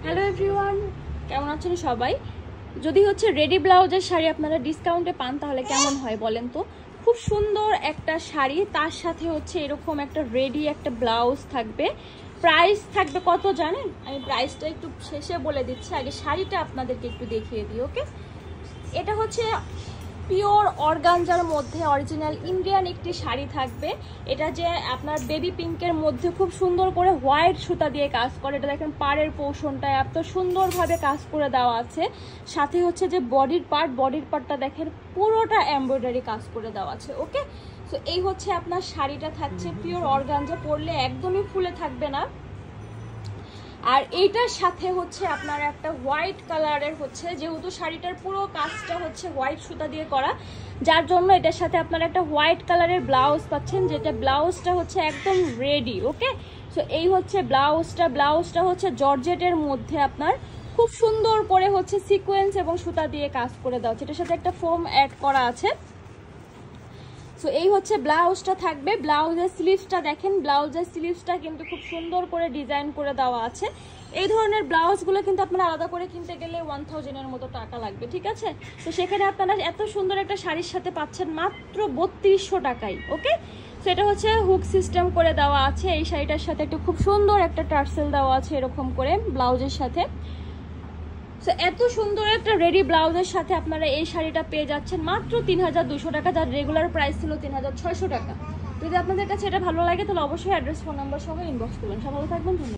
Hello everyone, কেমন আছেন সবাই? যদি হচ্ছে রেডি ব্লাউজের শাড়ি আপনারা ডিসকাউন্টে পান তাহলে কেমন হয় বলেন তো? খুব সুন্দর একটা শাড়ি, তার সাথে হচ্ছে এরকম একটা রেডি একটা ব্লাউজ থাকবে। প্রাইস থাকবে কত জানেন? আমি প্রাইসটা একটু শেষে বলে দিচ্ছি, আগে শাড়িটা আপনাদেরকে একটু দেখিয়ে দিই। ওকে, এটা হচ্ছে পিওর অর্গানজার মধ্যে অরিজিনাল ইন্ডিয়ান একটি শাড়ি থাকবে। এটা যে আপনার বেবি পিঙ্কের মধ্যে খুব সুন্দর করে হোয়াইট সুতা দিয়ে কাজ করে। এটা দেখেন পাড়ের পোর্শনটায় এত সুন্দরভাবে কাজ করে দেওয়া আছে। সাথে হচ্ছে যে বডির পার্টটা দেখেন পুরোটা এমব্রয়ডারি কাজ করে দেওয়া আছে। ওকে, তো এই হচ্ছে আপনার শাড়িটা থাকছে পিওর অর্গানজা, পরলে একদমই ফুলে থাকবে না। আর এইটার সাথে হচ্ছে আপনার একটা হোয়াইট কালারের হচ্ছে, যেহেতু শাড়িটার পুরো কাজটা হচ্ছে হোয়াইট সুতা দিয়ে করা, যার জন্য এটার সাথে আপনারা একটা হোয়াইট কালারের ব্লাউজ পাচ্ছেন, যেটা ব্লাউজটা হচ্ছে একদম রেডি। ওকে, সো এই হচ্ছে ব্লাউজটা হচ্ছে জর্জেটের মধ্যে আপনার খুব সুন্দর করে হচ্ছে সিকোয়েন্স এবং সুতা দিয়ে কাজ করে দেওয়া হচ্ছে। এটার সাথে একটা ফোম অ্যাড করা আছে। সো এই হচ্ছে ব্লাউজটা থাকবে। ব্লাউজের স্লিভসটা দেখেন, ব্লাউজের স্লিভসটা কিন্তু খুব সুন্দর করে ডিজাইন করে দেওয়া আছে। এই ধরনের ব্লাউজগুলো কিন্তু আপনারা আলাদা করে কিনতে গেলে 1000 এর মতো টাকা লাগবে, ঠিক আছে? তো সেখানে আপনারা এত সুন্দর একটা শাড়ির সাথে পাচ্ছেন মাত্র 3200 টাকায়। ওকে, সো এটা হচ্ছে হুক সিস্টেম করে দেওয়া আছে। এই শাড়িটার সাথে একটু খুব সুন্দর একটা টার্সেল দেওয়া আছে এরকম করে ব্লাউজের সাথে। সো এত সুন্দর একটা রেডি ব্লাউজের সাথে আপনারা এই শাড়িটা পেয়ে যাচ্ছেন মাত্র 3200 টাকা, যার রেগুলার প্রাইস ছিল 3600 টাকা। যদি আপনাদের কাছে এটা ভালো লাগে তাহলে অবশ্যই অ্যাড্রেস, ফোন নাম্বার সহ ইনবক্স করবেন। সব ভালো থাকবেন, ধন্যবাদ।